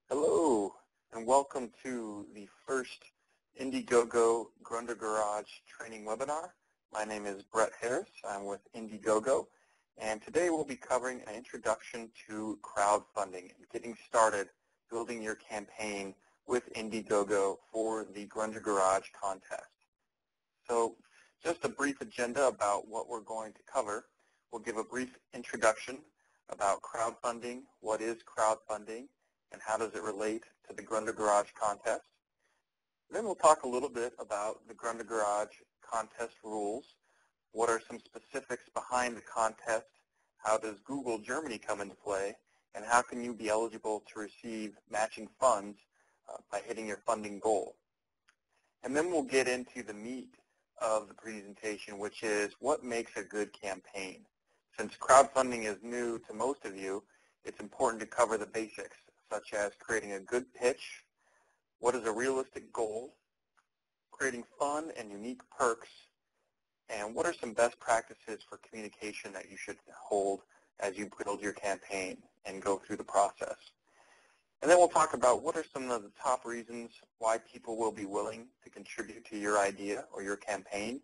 Hello, and welcome to the first Indiegogo Gründer Garage training webinar. My name is Brett Harris. I'm with Indiegogo, and today we'll be covering an introduction to crowdfunding and getting started building your campaign with Indiegogo for the Gründer Garage contest. So just a brief agenda about what we're going to cover. We'll give a brief introduction about crowdfunding, what is crowdfunding, and how does it relate to the Gründer Garage contest. Then we'll talk a little bit about the Gründer Garage contest rules. What are some specifics behind the contest? How does Google Germany come into play? And how can you be eligible to receive matching funds by hitting your funding goal? And then we'll get into the meat of the presentation, which is what makes a good campaign. Since crowdfunding is new to most of you, it's important to cover the basics, such as creating a good pitch, what is a realistic goal, creating fun and unique perks, and what are some best practices for communication that you should hold as you build your campaign and go through the process. And then we'll talk about what are some of the top reasons why people will be willing to contribute to your idea or your campaign.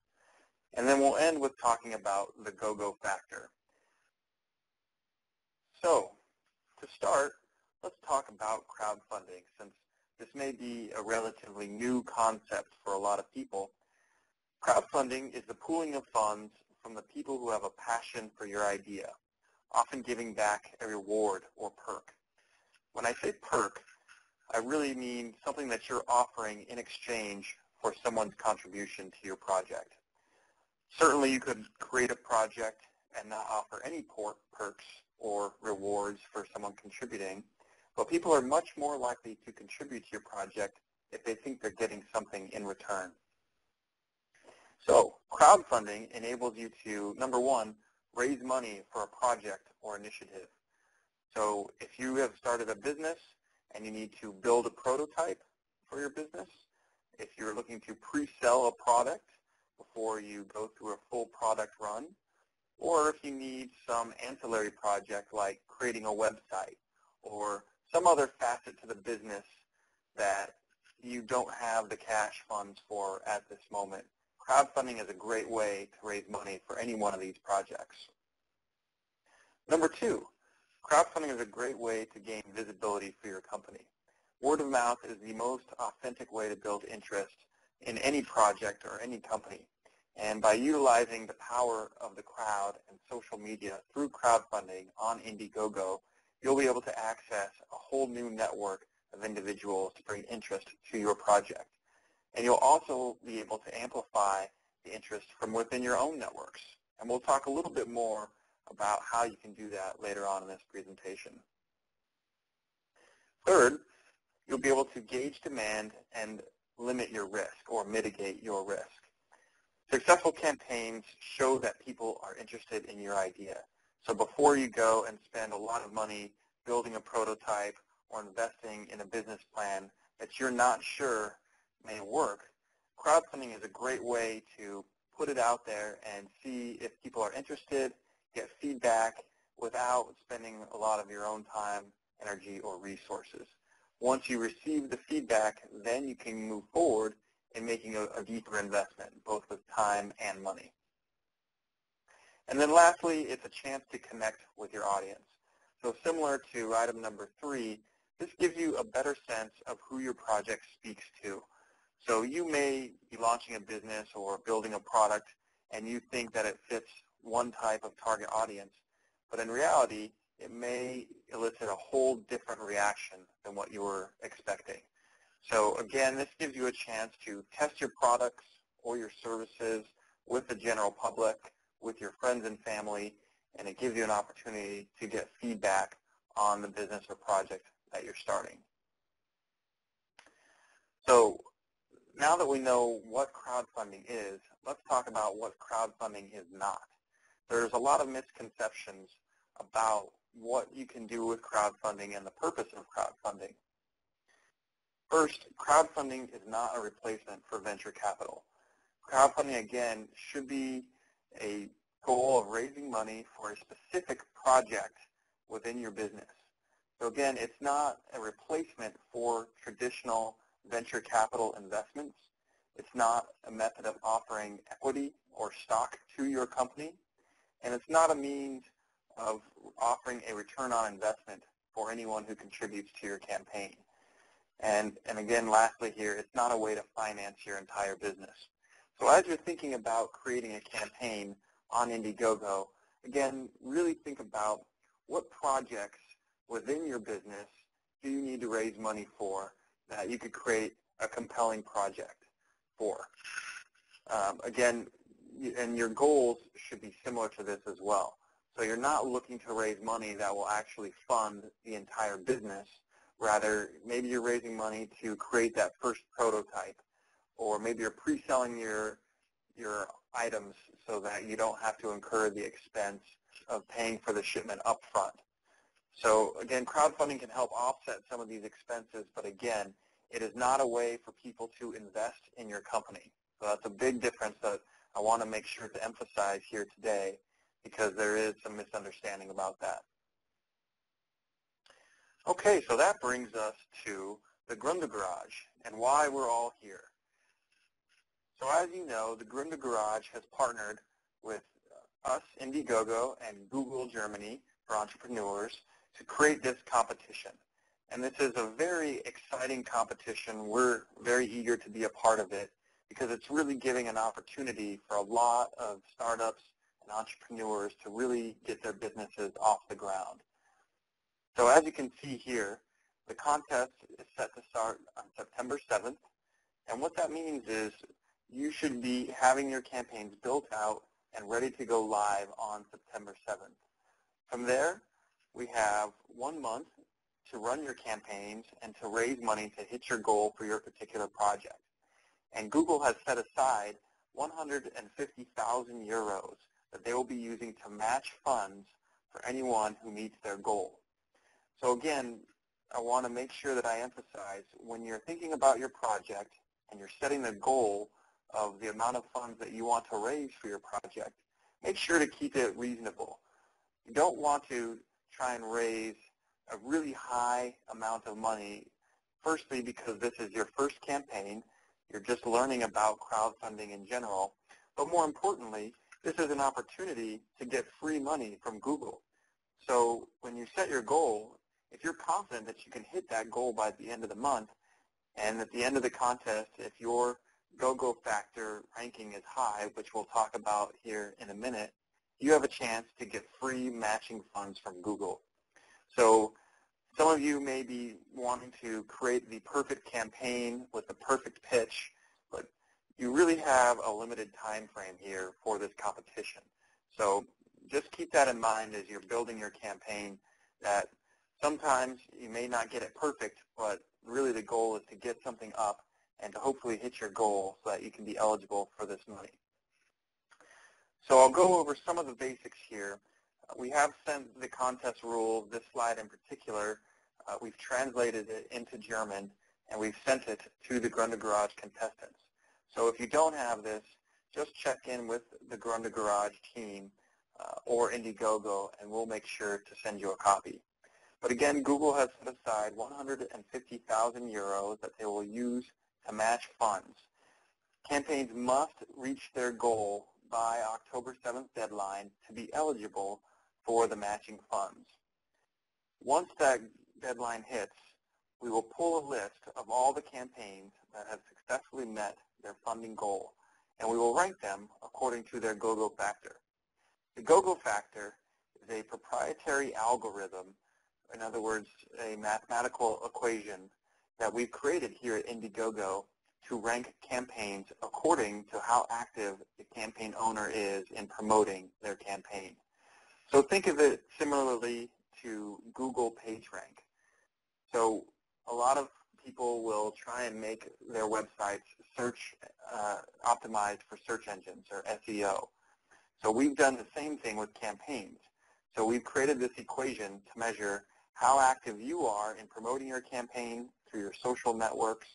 And then we'll end with talking about the Gogofactor. So, to start, let's talk about crowdfunding, since this may be a relatively new concept for a lot of people. Crowdfunding is the pooling of funds from the people who have a passion for your idea, often giving back a reward or perk. When I say perk, I really mean something that you're offering in exchange for someone's contribution to your project. Certainly you could create a project and not offer any perks or rewards for someone contributing, but people are much more likely to contribute to your project if they think they're getting something in return. So crowdfunding enables you to, number one, raise money for a project or initiative. So if you have started a business and you need to build a prototype for your business, if you're looking to pre-sell a product before you go through a full product run, or if you need some ancillary project like creating a website or some other facet to the business that you don't have the cash funds for at this moment, crowdfunding is a great way to raise money for any one of these projects. Number two, crowdfunding is a great way to gain visibility for your company. Word of mouth is the most authentic way to build interest in any project or any company. And by utilizing the power of the crowd and social media through crowdfunding on Indiegogo, you'll be able to access a whole new network of individuals to bring interest to your project. And you'll also be able to amplify the interest from within your own networks. And we'll talk a little bit more about how you can do that later on in this presentation. Third, you'll be able to gauge demand and limit your risk or mitigate your risk. Successful campaigns show that people are interested in your idea. So before you go and spend a lot of money building a prototype or investing in a business plan that you're not sure may work, crowdfunding is a great way to put it out there and see if people are interested, get feedback without spending a lot of your own time, energy, or resources. Once you receive the feedback, then you can move forward in making a deeper investment, both with time and money. And then lastly, it's a chance to connect with your audience. So similar to item number 3, this gives you a better sense of who your project speaks to. So you may be launching a business or building a product and you think that it fits one type of target audience, but in reality, it may elicit a whole different reaction than what you were expecting. So again, this gives you a chance to test your products or your services with the general public, with your friends and family, and it gives you an opportunity to get feedback on the business or project that you're starting. So now that we know what crowdfunding is, let's talk about what crowdfunding is not. There's a lot of misconceptions about what you can do with crowdfunding and the purpose of crowdfunding. First, crowdfunding is not a replacement for venture capital. Crowdfunding, again, should be a goal of raising money for a specific project within your business. So again, it's not a replacement for traditional venture capital investments. It's not a method of offering equity or stock to your company. And it's not a means of offering a return on investment for anyone who contributes to your campaign. And again, lastly here, it's not a way to finance your entire business. So as you're thinking about creating a campaign on Indiegogo, again, really think about what projects within your business do you need to raise money for that you could create a compelling project for. Again, and your goals should be similar to this as well. So you're not looking to raise money that will actually fund the entire business. Rather, maybe you're raising money to create that first prototype, or maybe you're pre-selling your items so that you don't have to incur the expense of paying for the shipment up front. So again, crowdfunding can help offset some of these expenses, but again, it is not a way for people to invest in your company. So that's a big difference that I want to make sure to emphasize here today, because there is some misunderstanding about that. Okay, so that brings us to the Gründer Garage and why we're all here. So as you know, the Gründer Garage has partnered with us, Indiegogo, and Google Germany for entrepreneurs to create this competition. And this is a very exciting competition. We're very eager to be a part of it because it's really giving an opportunity for a lot of startups and entrepreneurs to really get their businesses off the ground. So as you can see here, the contest is set to start on September 7th. And what that means is you should be having your campaigns built out and ready to go live on September 7th. From there, we have 1 month to run your campaigns and to raise money to hit your goal for your particular project. And Google has set aside 150,000 euros that they will be using to match funds for anyone who meets their goal. So again, I want to make sure that I emphasize when you're thinking about your project and you're setting the goal of the amount of funds that you want to raise for your project, make sure to keep it reasonable. You don't want to try and raise a really high amount of money, firstly because this is your first campaign, you're just learning about crowdfunding in general, but more importantly, this is an opportunity to get free money from Google. So when you set your goal, if you're confident that you can hit that goal by the end of the month, and at the end of the contest, if your Gogofactor ranking is high, which we'll talk about here in a minute, you have a chance to get free matching funds from Google. So some of you may be wanting to create the perfect campaign with the perfect pitch, but you really have a limited time frame here for this competition. So just keep that in mind as you're building your campaign, that sometimes you may not get it perfect, but really the goal is to get something up and to hopefully hit your goal so that you can be eligible for this money. So I'll go over some of the basics here. We have sent the contest rules, this slide in particular. We've translated it into German, and we've sent it to the Gründer Garage contestants. So if you don't have this, just check in with the Gründer Garage team or Indiegogo, and we'll make sure to send you a copy. But again, Google has set aside 150,000 euros that they will use to match funds. Campaigns must reach their goal by October 7th deadline to be eligible for the matching funds. Once that deadline hits, we will pull a list of all the campaigns that have successfully met their funding goal, and we will rank them according to their Gogofactor. The Gogofactor is a proprietary algorithm, in other words, a mathematical equation that we've created here at Indiegogo to rank campaigns according to how active the campaign owner is in promoting their campaign. So think of it similarly to Google PageRank. So a lot of people will try and make their websites search optimized for search engines or SEO. So we've done the same thing with campaigns. So we've created this equation to measure how active you are in promoting your campaign through your social networks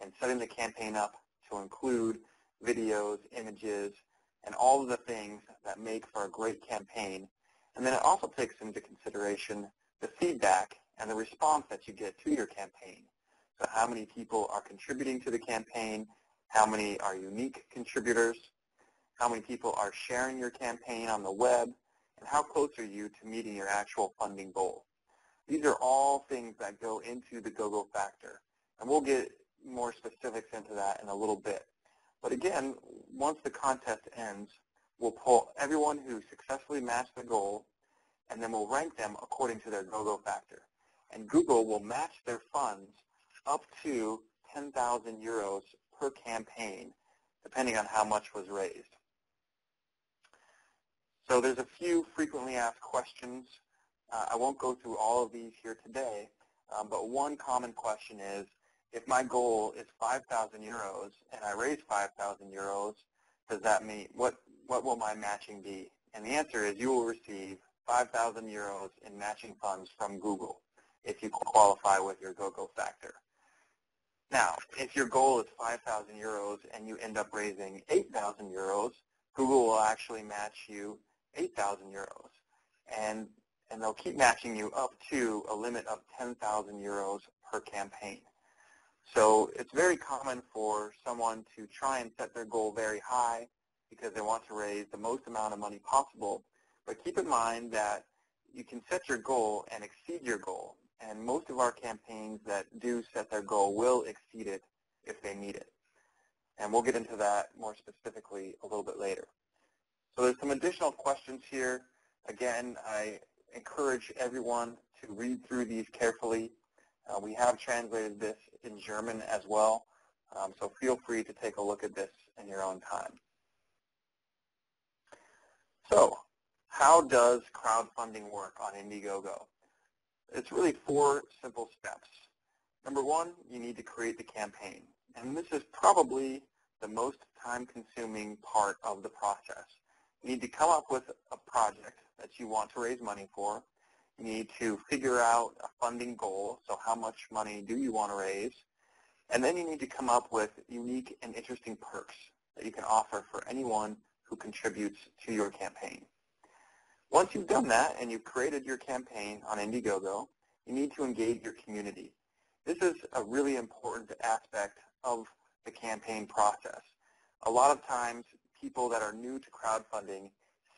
and setting the campaign up to include videos, images, and all of the things that make for a great campaign. And then it also takes into consideration the feedback and the response that you get to your campaign. So how many people are contributing to the campaign, how many are unique contributors, how many people are sharing your campaign on the web, and how close are you to meeting your actual funding goal. These are all things that go into the Gogofactor, and we'll get more specifics into that in a little bit. But again, once the contest ends, we'll pull everyone who successfully matched the goal, and then we'll rank them according to their Gogofactor. And Google will match their funds up to 10,000 euros per campaign, depending on how much was raised. So there's a few frequently asked questions. I won't go through all of these here today, but one common question is, if my goal is 5,000 euros and I raise 5,000 euros, does that mean, what will my matching be? And the answer is you will receive 5,000 euros in matching funds from Google if you qualify with your Gogofactor. Now, if your goal is 5,000 euros and you end up raising 8,000 euros, Google will actually match you 8,000 euros. And they'll keep matching you up to a limit of 10,000 euros per campaign. So it's very common for someone to try and set their goal very high because they want to raise the most amount of money possible. But keep in mind that you can set your goal and exceed your goal. And most of our campaigns that do set their goal will exceed it if they meet it. And we'll get into that more specifically a little bit later. So there's some additional questions here. Again, I encourage everyone to read through these carefully. We have translated this in German as well, so feel free to take a look at this in your own time. So, how does crowdfunding work on Indiegogo? It's really 4 simple steps. Number 1, you need to create the campaign, and this is probably the most time-consuming part of the process. You need to come up with a project that you want to raise money for. You need to figure out a funding goal, so how much money do you want to raise? And then you need to come up with unique and interesting perks that you can offer for anyone who contributes to your campaign. Once you've done that and you've created your campaign on Indiegogo, you need to engage your community. This is a really important aspect of the campaign process. A lot of times, people that are new to crowdfunding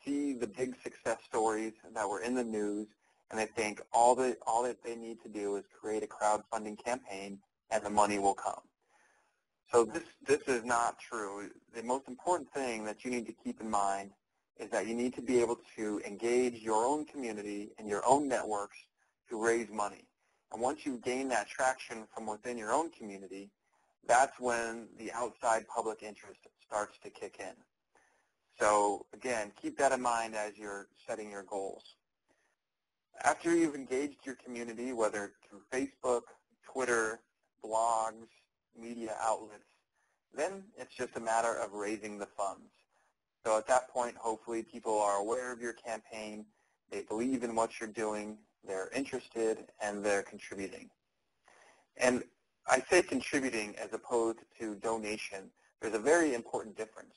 see the big success stories that were in the news, and they think all that they need to do is create a crowdfunding campaign and the money will come. So this is not true. The most important thing that you need to keep in mind is that you need to be able to engage your own community and your own networks to raise money. And once you gain that traction from within your own community, that's when the outside public interest starts to kick in. So again, keep that in mind as you're setting your goals. After you've engaged your community, whether through Facebook, Twitter, blogs, media outlets, then it's just a matter of raising the funds. So at that point, hopefully people are aware of your campaign, they believe in what you're doing, they're interested, and they're contributing. And I say contributing as opposed to donation. There's a very important difference,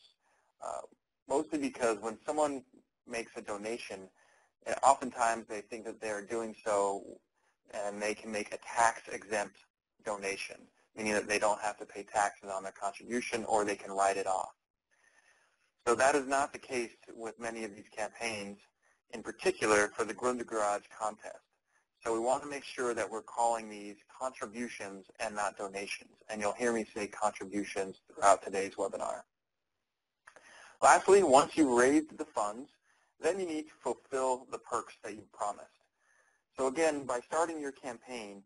mostly because when someone makes a donation, oftentimes they think that they're doing so and they can make a tax-exempt donation, meaning that they don't have to pay taxes on their contribution or they can write it off. So that is not the case with many of these campaigns, in particular for the Gründer Garage contest. So we want to make sure that we're calling these contributions and not donations. And you'll hear me say contributions throughout today's webinar. Lastly, once you've raised the funds, then you need to fulfill the perks that you promised. So again, by starting your campaign,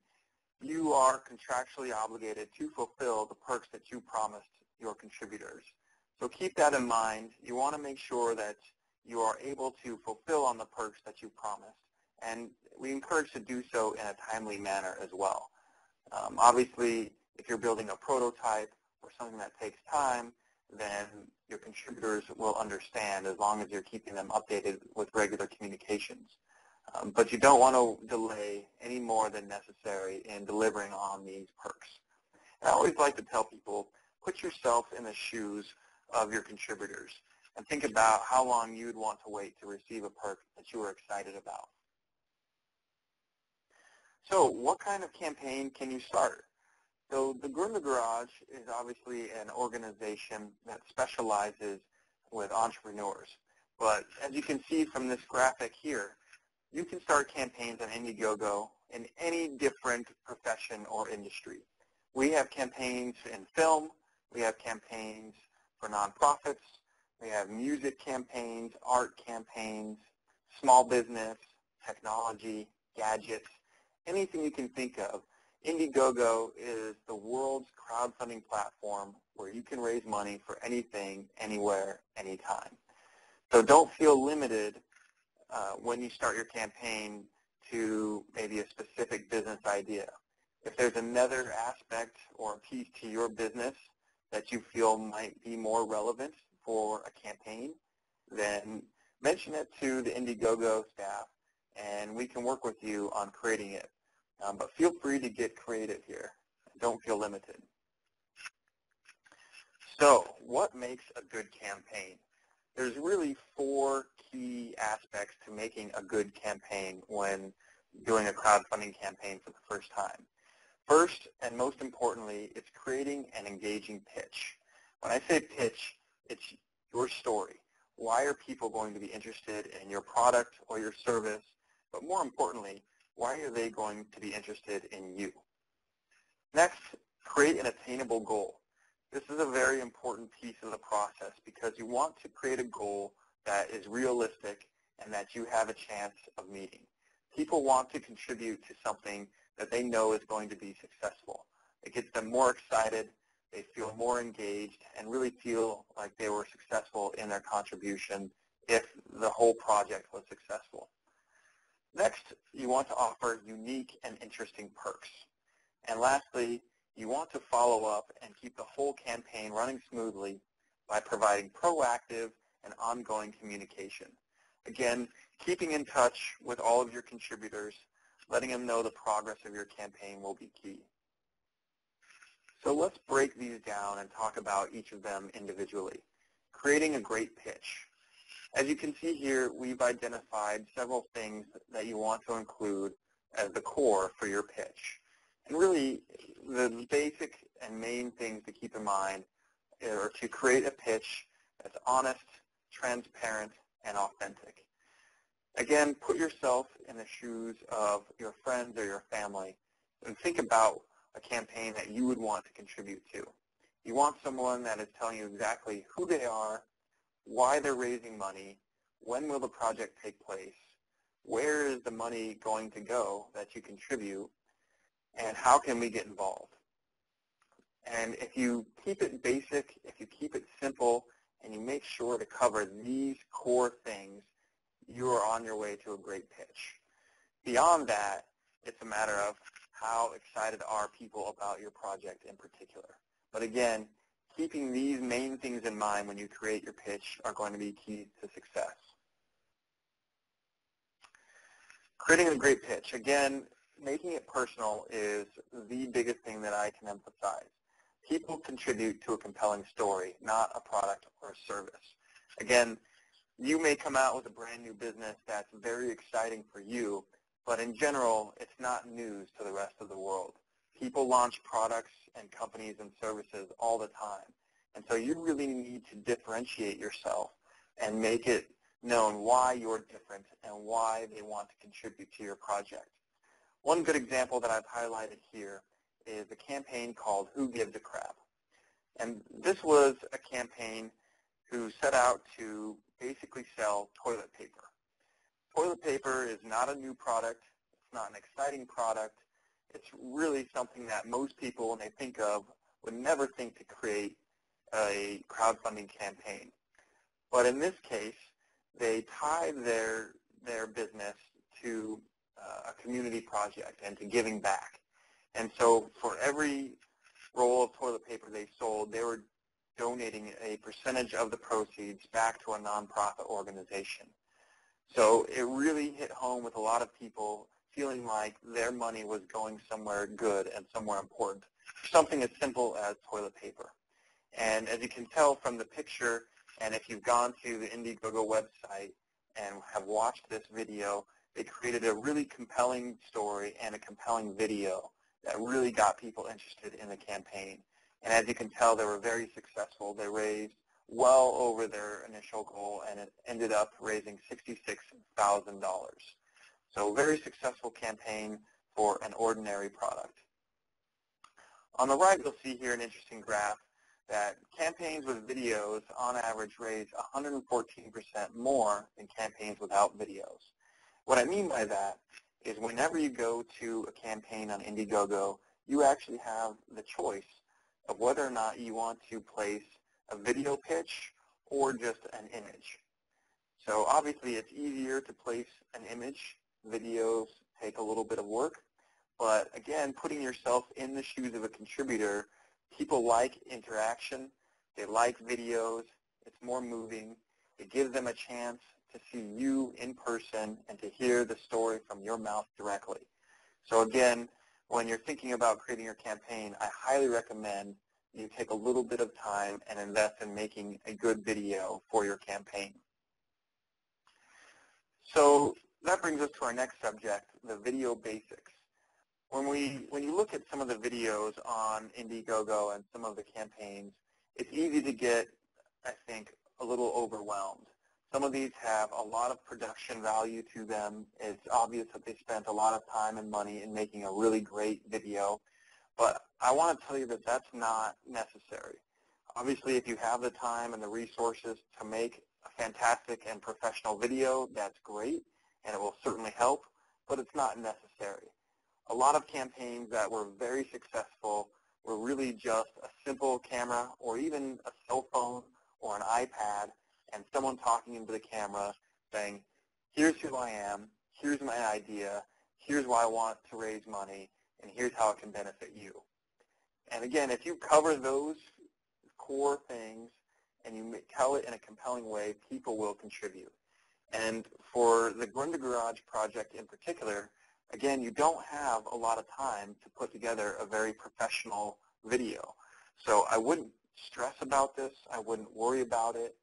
you are contractually obligated to fulfill the perks that you promised your contributors. So keep that in mind. You want to make sure that you are able to fulfill on the perks that you promised. And we encourage to do so in a timely manner as well. Obviously, if you're building a prototype or something that takes time, then your contributors will understand as long as you're keeping them updated with regular communications. But you don't want to delay any more than necessary in delivering on these perks. And I always like to tell people, put yourself in the shoes of your contributors and think about how long you'd want to wait to receive a perk that you were excited about. So what kind of campaign can you start? So the Gründer Garage is obviously an organization that specializes with entrepreneurs. But as you can see from this graphic here, you can start campaigns on Indiegogo in any different profession or industry. We have campaigns in film, we have campaigns for nonprofits, we have music campaigns, art campaigns, small business, technology, gadgets, anything you can think of. Indiegogo is the world's crowdfunding platform where you can raise money for anything, anywhere, anytime. So don't feel limited when you start your campaign to maybe a specific business idea. If there's another aspect or piece to your business that you feel might be more relevant for a campaign, then mention it to the Indiegogo staff and we can work with you on creating it. But feel free to get creative here. Don't feel limited. So what makes a good campaign? There's really 4 key aspects to making a good campaign when doing a crowdfunding campaign for the first time. First, and most importantly, it's creating an engaging pitch. When I say pitch, it's your story. Why are people going to be interested in your product or your service? But more importantly, why are they going to be interested in you? Next, create an attainable goal. This is a very important piece of the process because you want to create a goal that is realistic and that you have a chance of meeting. People want to contribute to something that they know is going to be successful. It gets them more excited, they feel more engaged, and really feel like they were successful in their contribution if the whole project was successful. Next, you want to offer unique and interesting perks. And lastly, you want to follow up and keep the whole campaign running smoothly by providing proactive and ongoing communication. Again, keeping in touch with all of your contributors, letting them know the progress of your campaign will be key. So let's break these down and talk about each of them individually. Creating a great pitch. As you can see here, we've identified several things that you want to include as the core for your pitch. And really, the basic and main things to keep in mind are to create a pitch that's honest, transparent, and authentic. Again, put yourself in the shoes of your friends or your family and think about a campaign that you would want to contribute to. You want someone that is telling you exactly who they are, why they're raising money, when will the project take place, where is the money going to go that you contribute, and how can we get involved. And if you keep it basic, if you keep it simple, and you make sure to cover these core things, you are on your way to a great pitch. Beyond that, it's a matter of how excited are people about your project in particular. But again, keeping these main things in mind when you create your pitch are going to be key to success. Creating a great pitch. Again, making it personal is the biggest thing that I can emphasize. People contribute to a compelling story, not a product or a service. Again, you may come out with a brand new business that's very exciting for you, but in general, it's not news to the rest of the world. People launch products and companies and services all the time. And so you really need to differentiate yourself and make it known why you're different and why they want to contribute to your project. One good example that I've highlighted here is a campaign called Who Gives a Crap? And this was a campaign who set out to basically sell toilet paper. Toilet paper is not a new product. It's not an exciting product. It's really something that most people, when they think of, would never think to create a crowdfunding campaign. But in this case, they tied their business to a community project and to giving back. And so for every roll of toilet paper they sold, they were donating a percentage of the proceeds back to a nonprofit organization. So it really hit home with a lot of people feeling like their money was going somewhere good and somewhere important, something as simple as toilet paper. And as you can tell from the picture, and if you've gone to the Indiegogo website and have watched this video, they created a really compelling story and a compelling video that really got people interested in the campaign. And as you can tell, they were very successful. They raised well over their initial goal, and it ended up raising $66,000. So a very successful campaign for an ordinary product. On the right, you'll see here an interesting graph that campaigns with videos on average raise 114% more than campaigns without videos. What I mean by that is whenever you go to a campaign on Indiegogo, you actually have the choice of whether or not you want to place a video pitch or just an image. So obviously it's easier to place an image. Videos take a little bit of work. But again, putting yourself in the shoes of a contributor, people like interaction. They like videos. It's more moving. It gives them a chance to see you in person and to hear the story from your mouth directly. So again, when you're thinking about creating your campaign, I highly recommend you take a little bit of time and invest in making a good video for your campaign. So that brings us to our next subject, the video basics. When you look at some of the videos on Indiegogo and some of the campaigns, it's easy to get, I think, a little overwhelmed. Some of these have a lot of production value to them. It's obvious that they spent a lot of time and money in making a really great video. But I want to tell you that that's not necessary. Obviously, if you have the time and the resources to make a fantastic and professional video, that's great, and it will certainly help, but it's not necessary. A lot of campaigns that were very successful were really just a simple camera or even a cell phone or an iPad and someone talking into the camera saying, here's who I am, here's my idea, here's why I want to raise money, and here's how it can benefit you. And again, if you cover those core things and you tell it in a compelling way, people will contribute. And for the Gründer Garage project in particular, again, you don't have a lot of time to put together a very professional video. So I wouldn't stress about this. I wouldn't worry about it.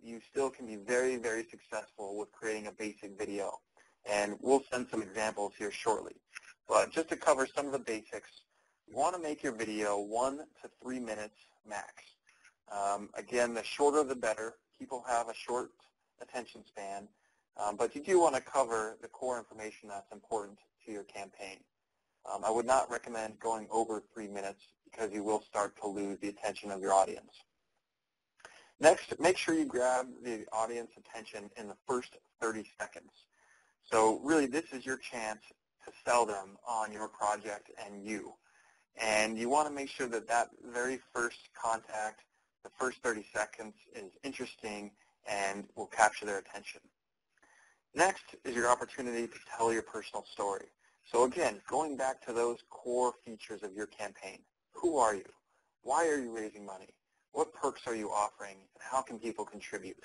You still can be very, very successful with creating a basic video. And we'll send some examples here shortly. But just to cover some of the basics, you want to make your video 1 to 3 minutes max. Again, the shorter the better. People have a short attention span. But you do want to cover the core information that's important to your campaign. I would not recommend going over 3 minutes because you will start to lose the attention of your audience. Next, make sure you grab the audience attention in the first 30 seconds. So really, this is your chance to sell them on your project and you. And you want to make sure that that very first contact, the first 30 seconds, is interesting and will capture their attention. Next is your opportunity to tell your personal story. So again, going back to those core features of your campaign. Who are you? Why are you raising money? What perks are you offering? And how can people contribute?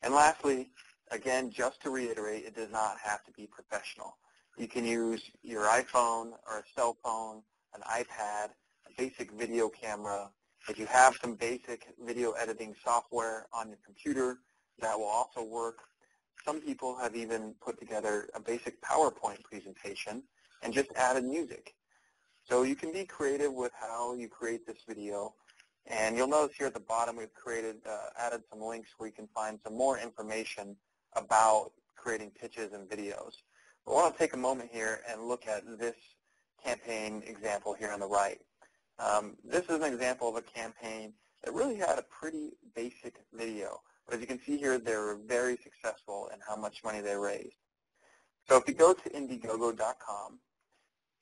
And lastly, again, just to reiterate, it does not have to be professional. You can use your iPhone or a cell phone, an iPad, a basic video camera. If you have some basic video editing software on your computer, that will also work. Some people have even put together a basic PowerPoint presentation and just added music. So you can be creative with how you create this video. And you'll notice here at the bottom we've added some links where you can find some more information about creating pitches and videos. But I want to take a moment here and look at this campaign example here on the right. This is an example of a campaign that really had a pretty basic video. But as you can see here, they were very successful in how much money they raised. So if you go to Indiegogo.com,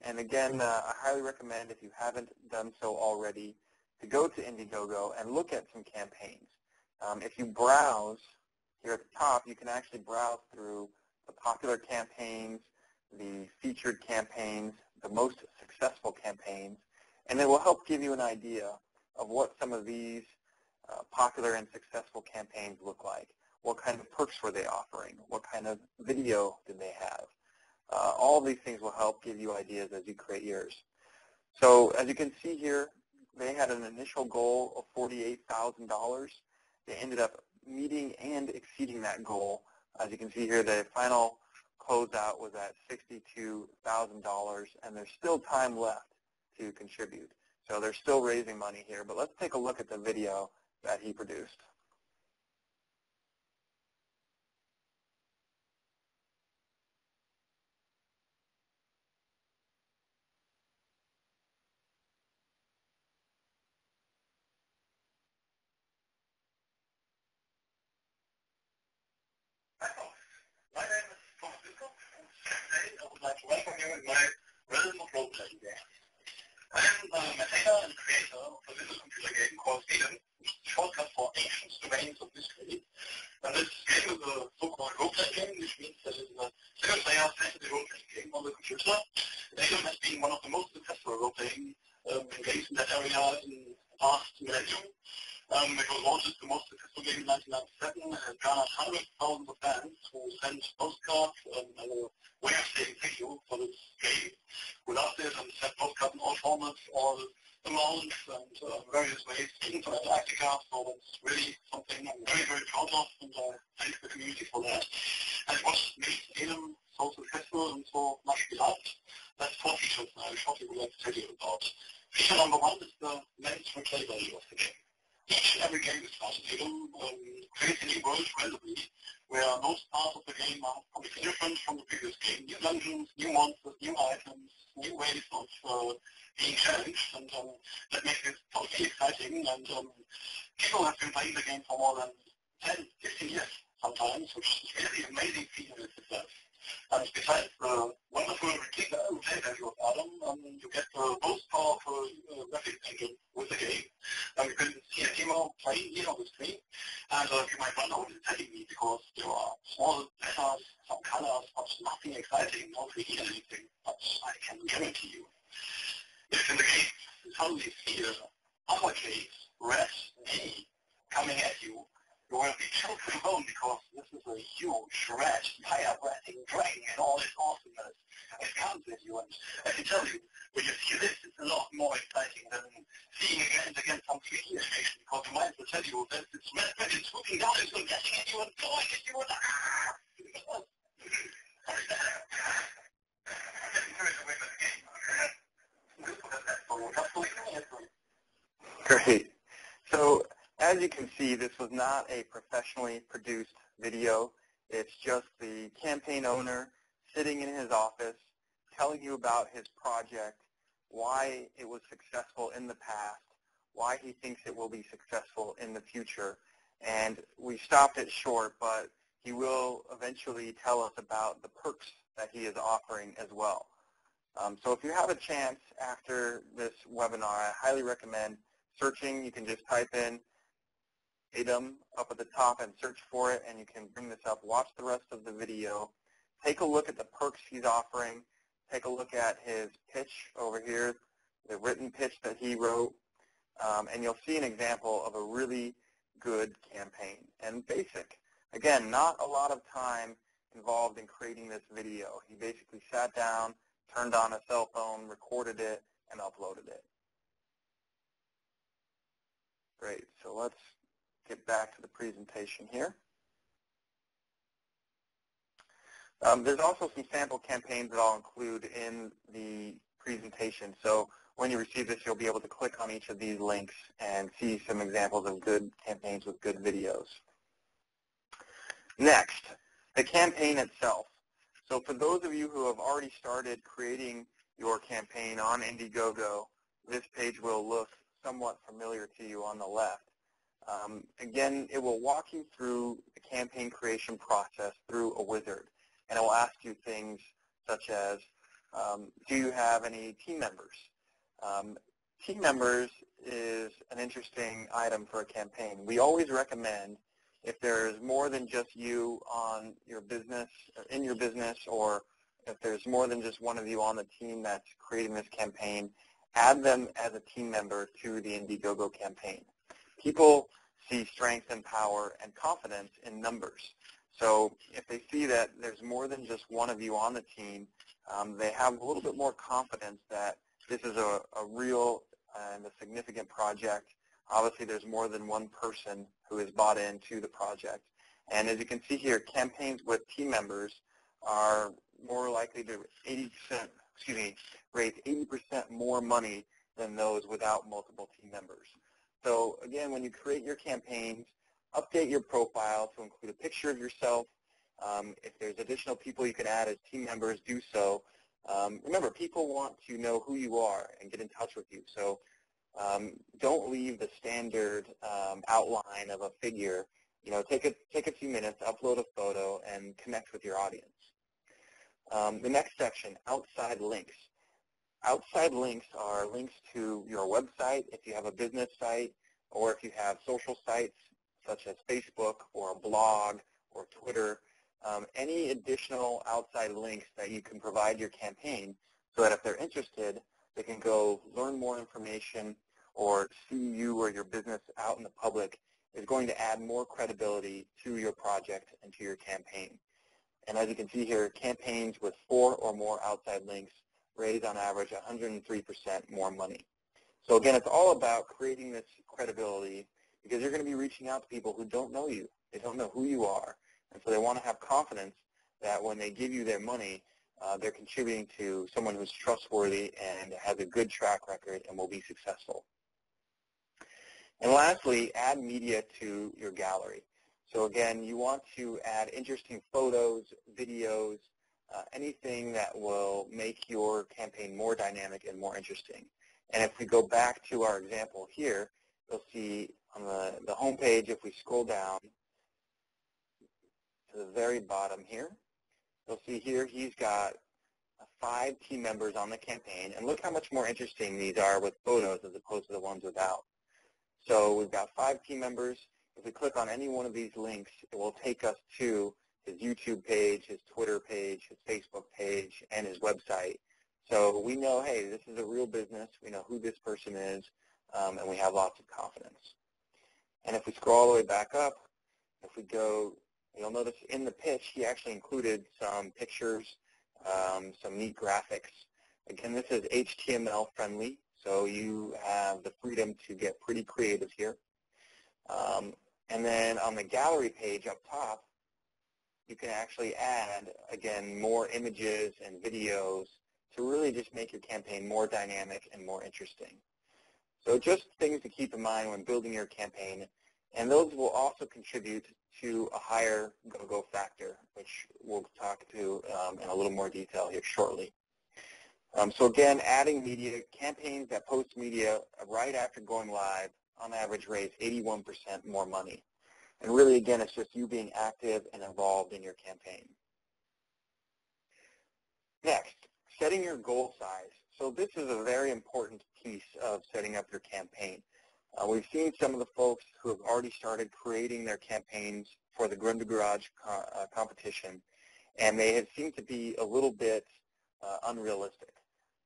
and again, I highly recommend, if you haven't done so already, to go to Indiegogo and look at some campaigns. If you browse here at the top, you can actually browse through the popular campaigns, the featured campaigns, the most successful campaigns, and it will help give you an idea of what some of these popular and successful campaigns look like. What kind of perks were they offering? What kind of video did they have? All of these things will help give you ideas as you create yours. So as you can see here, they had an initial goal of $48,000. They ended up meeting and exceeding that goal. As you can see here, the final closeout was at $62,000, and there's still time left to contribute. So they're still raising money here, but let's take a look at the video that he produced. My name is Tom Biskup, and today I would like to welcome you in my realm of role-playing games. I am the maintainer and creator of a little computer game called Eden, which is a shortcut for Ancient Domains of Mystery. And this game is a so-called role-playing game, which means that it is a single-player fantasy role-playing game on the computer. Eden has been one of the most successful role-playing games in that area in the past millennium. It was launched as the most successful game in 1997 and garnered hundreds of thousands of fans who sent postcards as a way of saying thank you for this game, who loved it and sent postcards in all formats, all amounts and various ways, even to Antarctica. So that's really something I'm very, very proud of, and I thank the community for that. And what makes Eden so successful and so much beloved, that's 4 features I shortly would like to tell you about. Feature number 1 is the immense replay value of the game. Each and every game is started Eden creates a new world randomly, where most parts of the game are completely different from the previous game. New dungeons, new monsters, new items, new ways of being challenged, and that makes it totally exciting. And people have been playing the game for more than 10, 15 years sometimes, which is really amazing feat in itself. And besides the wonderful replay value of Adam, you get the most powerful graphics engine with the game. You can see a demo playing here on the screen, and you might wonder what it's telling me, because there are small letters, some colors, but nothing exciting, not really anything. But I can guarantee you, if in the game you suddenly see an uppercase, red D coming at you, you will be chilled to the bone, because this is a huge, red, fire-breathing dragon and all its awesomeness. It comes at you, and I can tell you, when you see this, it's a lot more exciting than seeing again and again some 3D animation, because your mind will tell you that it's red dragon swooping down and getting at you and going at you and Great. So as you can see, this was not a professionally produced video. It's just the campaign owner sitting in his office telling you about his project, why it was successful in the past, why he thinks it will be successful in the future. And we stopped it short, but he will eventually tell us about the perks that he is offering as well. So if you have a chance after this webinar, I highly recommend searching. You can just type in item up at the top and search for it, and you can bring this up. Watch the rest of the video. Take a look at the perks he's offering. Take a look at his pitch over here, the written pitch that he wrote, and you'll see an example of a really good campaign. And basic. Again, not a lot of time involved in creating this video. He basically sat down, turned on a cell phone, recorded it, and uploaded it. Great. So let's get back to the presentation here. There's also some sample campaigns that I'll include in the presentation. So when you receive this, you'll be able to click on each of these links and see some examples of good campaigns with good videos. Next, the campaign itself. So for those of you who have already started creating your campaign on Indiegogo, this page will look somewhat familiar to you on the left. Again, it will walk you through the campaign creation process through a wizard, and it will ask you things such as, do you have any team members? Team members is an interesting item for a campaign. We always recommend, if there's more than just you on your business, or in your business, or if there's more than just one of you on the team that's creating this campaign, add them as a team member to the Indiegogo campaign. People see strength and power and confidence in numbers. So if they see that there's more than just one of you on the team, they have a little bit more confidence that this is a real and a significant project. Obviously, there's more than one person who is bought into the project. And as you can see here, campaigns with team members are more likely to raise 80% more money than those without multiple team members. So again, when you create your campaigns, update your profile to include a picture of yourself. If there's additional people you can add as team members, do so. Remember, people want to know who you are and get in touch with you. So don't leave the standard outline of a figure. Take a few minutes, upload a photo, and connect with your audience. The next section, outside links. Outside links are links to your website if you have a business site, or if you have social sites such as Facebook or a blog or Twitter. Any additional outside links that you can provide your campaign so that if they're interested, they can go learn more information or see you or your business out in the public is going to add more credibility to your project and to your campaign. And as you can see here, campaigns with 4 or more outside links raise on average 103% more money. So again, it's all about creating this credibility because you're going to be reaching out to people who don't know you. They don't know who you are. And so they want to have confidence that when they give you their money, they're contributing to someone who's trustworthy and has a good track record and will be successful. And lastly, add media to your gallery. So again, you want to add interesting photos, videos, anything that will make your campaign more dynamic and more interesting. And if we go back to our example here, you'll see on the home page, if we scroll down to the very bottom here, you'll see here he's got 5 team members on the campaign. And look how much more interesting these are with photos as opposed to the ones without. So we've got 5 team members. If we click on any one of these links, it will take us to his YouTube page, his Twitter page, his Facebook page, and his website. So we know, hey, this is a real business. We know who this person is, and we have lots of confidence. And if we scroll all the way back up, if we go, you'll notice in the pitch, he actually included some pictures, some neat graphics. Again, this is HTML friendly, so you have the freedom to get pretty creative here. And then on the gallery page up top, you can actually add, again, more images and videos to really just make your campaign more dynamic and more interesting. So just things to keep in mind when building your campaign, and those will also contribute to a higher go-go factor, which we'll talk to in a little more detail here shortly. So again, adding media, campaigns that post media right after going live on average raise 81% more money. And really, again, it's just you being active and involved in your campaign. Next, setting your goal size. So this is a very important piece of setting up your campaign. We've seen some of the folks who have already started creating their campaigns for the Gründer Garage competition, and they have seemed to be a little bit unrealistic.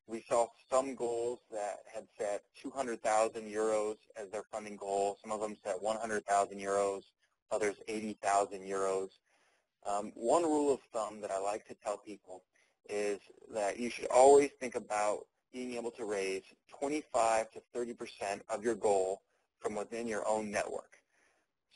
We saw some goals that had set 200,000 euros as their funding goal. Some of them set 100,000 euros, others 80,000 euros. One rule of thumb that I like to tell people is that you should always think about being able to raise 25 to 30% of your goal from within your own network.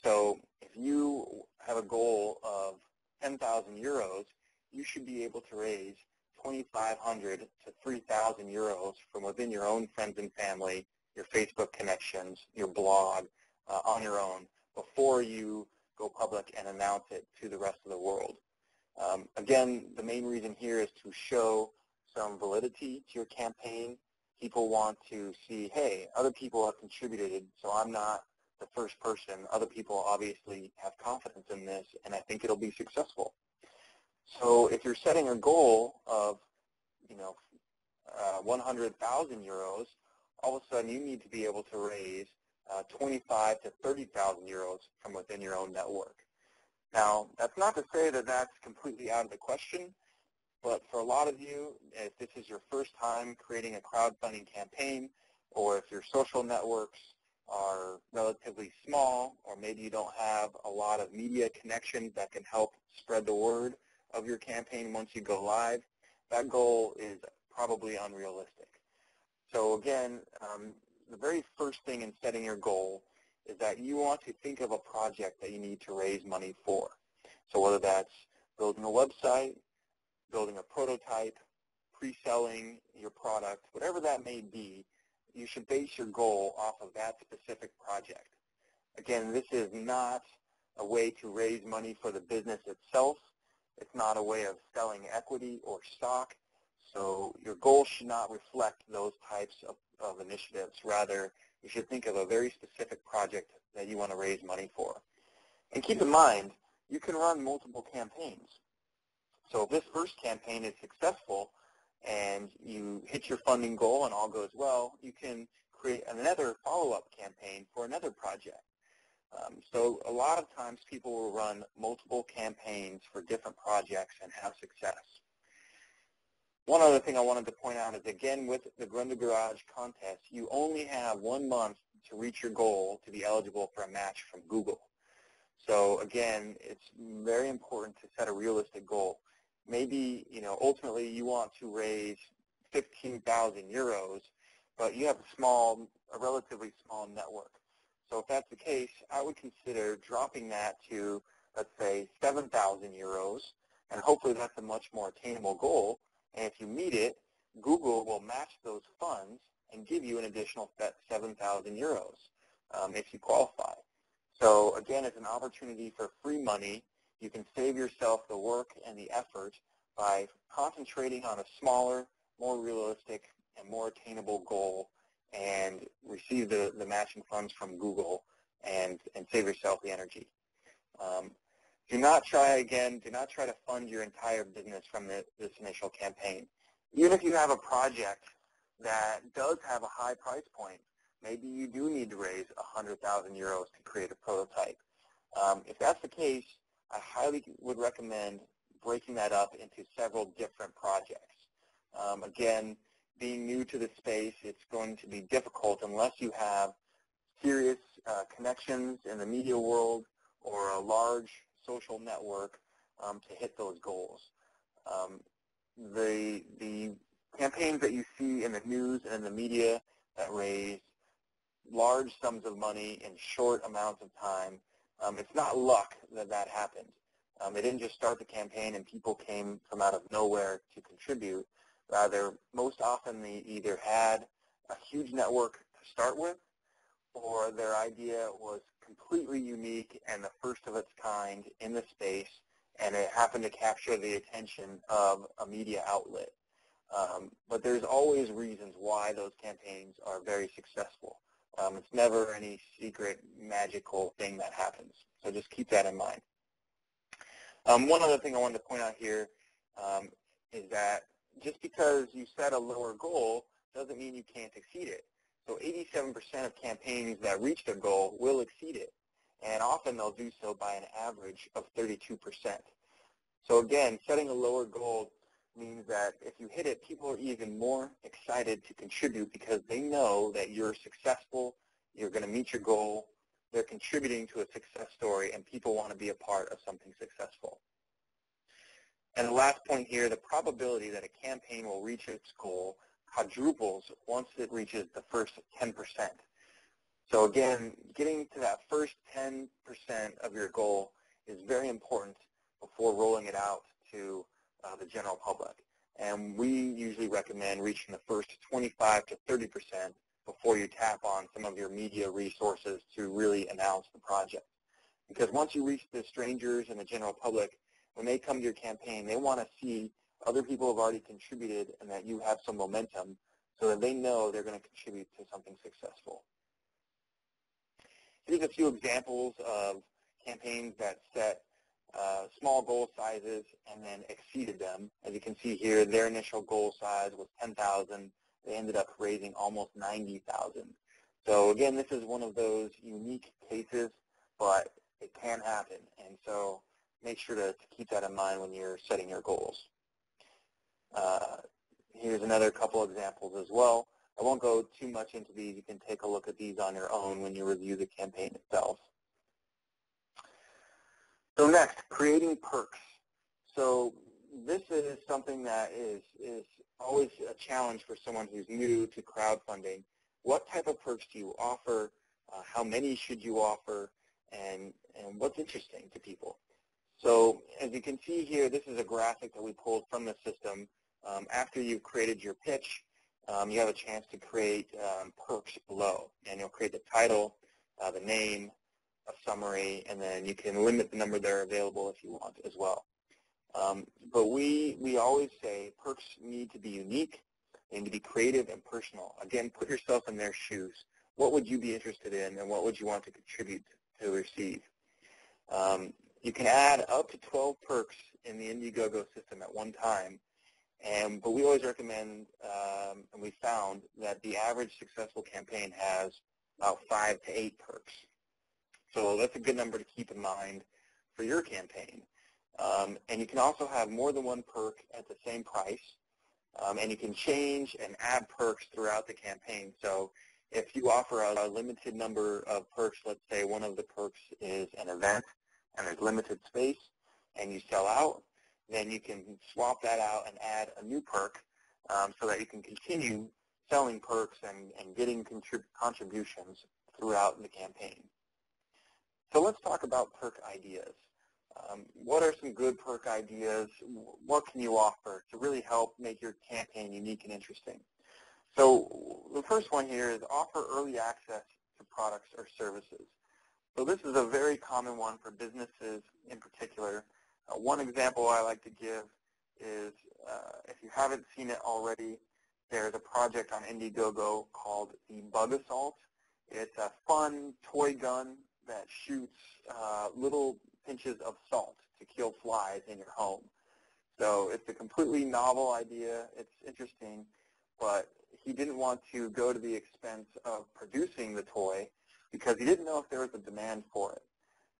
So if you have a goal of 10,000 euros, you should be able to raise 2,500 to 3,000 euros from within your own friends and family, your Facebook connections, your blog, on your own, before you go public and announce it to the rest of the world. Again, the main reason here is to show some validity to your campaign. People want to see, hey, other people have contributed, so I'm not the first person. Other people obviously have confidence in this, and I think it'll be successful. So if you're setting a goal of, 100,000 euros, all of a sudden you need to be able to raise 25 to 30,000 euros from within your own network. Now, that's not to say that that's completely out of the question, but for a lot of you, if this is your first time creating a crowdfunding campaign, or if your social networks are relatively small, or maybe you don't have a lot of media connections that can help spread the word of your campaign once you go live, that goal is probably unrealistic. So again, the very first thing in setting your goal is that you want to think of a project that you need to raise money for. So whether that's building a website, building a prototype, pre-selling your product, whatever that may be, you should base your goal off of that specific project. Again, this is not a way to raise money for the business itself. It's not a way of selling equity or stock. So your goal should not reflect those types of initiatives. Rather, you should think of a very specific project that you want to raise money for. And keep in mind, you can run multiple campaigns. So if this first campaign is successful and you hit your funding goal and all goes well, you can create another follow-up campaign for another project. So a lot of times people will run multiple campaigns for different projects and have success. One other thing I wanted to point out is, again, with the Gründer Garage contest, you only have 1 month to reach your goal to be eligible for a match from Google. So again, it's very important to set a realistic goal. Maybe, ultimately you want to raise 15,000 euros, but you have a relatively small network. So if that's the case, I would consider dropping that to, let's say, 7,000 euros, and hopefully that's a much more attainable goal. And if you meet it, Google will match those funds and give you an additional 7,000 euros if you qualify. So again, it's an opportunity for free money. You can save yourself the work and the effort by concentrating on a smaller, more realistic, and more attainable goal, and receive the matching funds from Google and save yourself the energy. Do not try to fund your entire business from this initial campaign. Even if you have a project that does have a high price point, maybe you do need to raise 100,000 euros to create a prototype. If that's the case, I highly would recommend breaking that up into several different projects. Again, being new to the space, it's going to be difficult unless you have serious connections in the media world or a large social network to hit those goals. The campaigns that you see in the news and in the media that raise large sums of money in short amounts of time, it's not luck that happened. They didn't just start the campaign and people came from out of nowhere to contribute. Rather, most often they either had a huge network to start with, or their idea was completely unique and the first of its kind in the space, and it happened to capture the attention of a media outlet. But there's always reasons why those campaigns are very successful. It's never any secret, magical thing that happens. So just keep that in mind. One other thing I wanted to point out here is that just because you set a lower goal doesn't mean you can't exceed it. So 87% of campaigns that reach their goal will exceed it, and often they'll do so by an average of 32%. So again, setting a lower goal means that if you hit it, people are even more excited to contribute because they know that you're successful, you're going to meet your goal, they're contributing to a success story, and people want to be a part of something successful. And the last point here, the probability that a campaign will reach its goal quadruples once it reaches the first 10%. So again, getting to that first 10% of your goal is very important before rolling it out to the general public. And we usually recommend reaching the first 25 to 30% before you tap on some of your media resources to really announce the project. Because once you reach the strangers and the general public, when they come to your campaign, they want to see other people have already contributed and that you have some momentum so that they know they're going to contribute to something successful. Here's a few examples of campaigns that set small goal sizes and then exceeded them. As you can see here, their initial goal size was 10,000. They ended up raising almost 90,000. So again, this is one of those unique cases, but it can happen. And so make sure to keep that in mind when you're setting your goals. Here's another couple examples as well. I won't go too much into these. You can take a look at these on your own when you review the campaign itself. So next, creating perks. So this is something that is always a challenge for someone who's new to crowdfunding. What type of perks do you offer? How many should you offer? And what's interesting to people? So as you can see here, this is a graphic that we pulled from the system. After you've created your pitch, you have a chance to create perks below. And you'll create the title, the name, a summary, and then you can limit the number that are available if you want as well. But we always say perks need to be unique, they need to be creative and personal. Again, put yourself in their shoes. What would you be interested in, and what would you want to contribute to receive? You can add up to 12 perks in the Indiegogo system at one time, but we always recommend, and we found that the average successful campaign has about 5 to 8 perks. So that's a good number to keep in mind for your campaign. And you can also have more than one perk at the same price, and you can change and add perks throughout the campaign. So if you offer a limited number of perks, let's say one of the perks is an event and there's limited space and you sell out, then you can swap that out and add a new perk so that you can continue selling perks and getting contributions throughout the campaign. So let's talk about perk ideas. What are some good perk ideas? What can you offer to really help make your campaign unique and interesting? So the first one here is offer early access to products or services. So this is a very common one for businesses in particular. One example I like to give is, if you haven't seen it already, there's a project on Indiegogo called the Bug Assault. It's a fun toy gun that shoots little pinches of salt to kill flies in your home. So it's a completely novel idea. It's interesting, but he didn't want to go to the expense of producing the toy because he didn't know if there was a demand for it.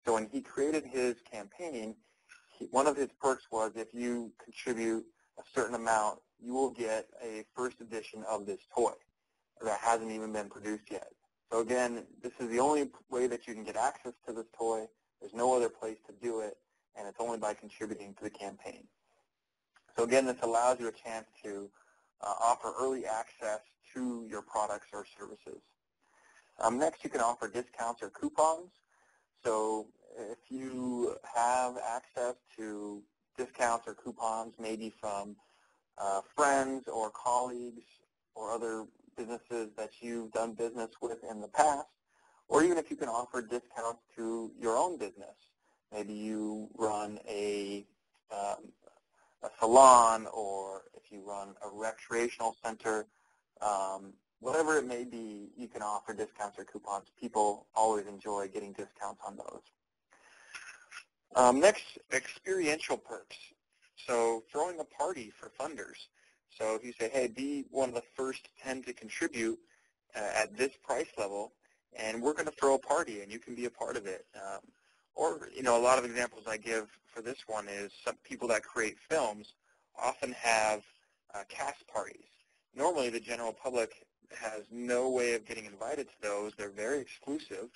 So when he created his campaign, one of his perks was if you contribute a certain amount, you will get a first edition of this toy that hasn't even been produced yet. So again, this is the only way that you can get access to this toy. There's no other place to do it, and it's only by contributing to the campaign. So again, this allows you a chance to offer early access to your products or services. Next, you can offer discounts or coupons. So if you have access to discounts or coupons, maybe from friends or colleagues or other businesses that you've done business with in the past, or even if you can offer discounts to your own business. Maybe you run a salon, or if you run a recreational center, whatever it may be, you can offer discounts or coupons. People always enjoy getting discounts on those. Next, experiential perks. So throwing a party for funders. So if you say, hey, be one of the first 10 to contribute at this price level, and we're going to throw a party, and you can be a part of it. Or, you know, a lot of examples I give for this one is some people that create films often have cast parties. Normally, the general public has no way of getting invited to those. They're very exclusive.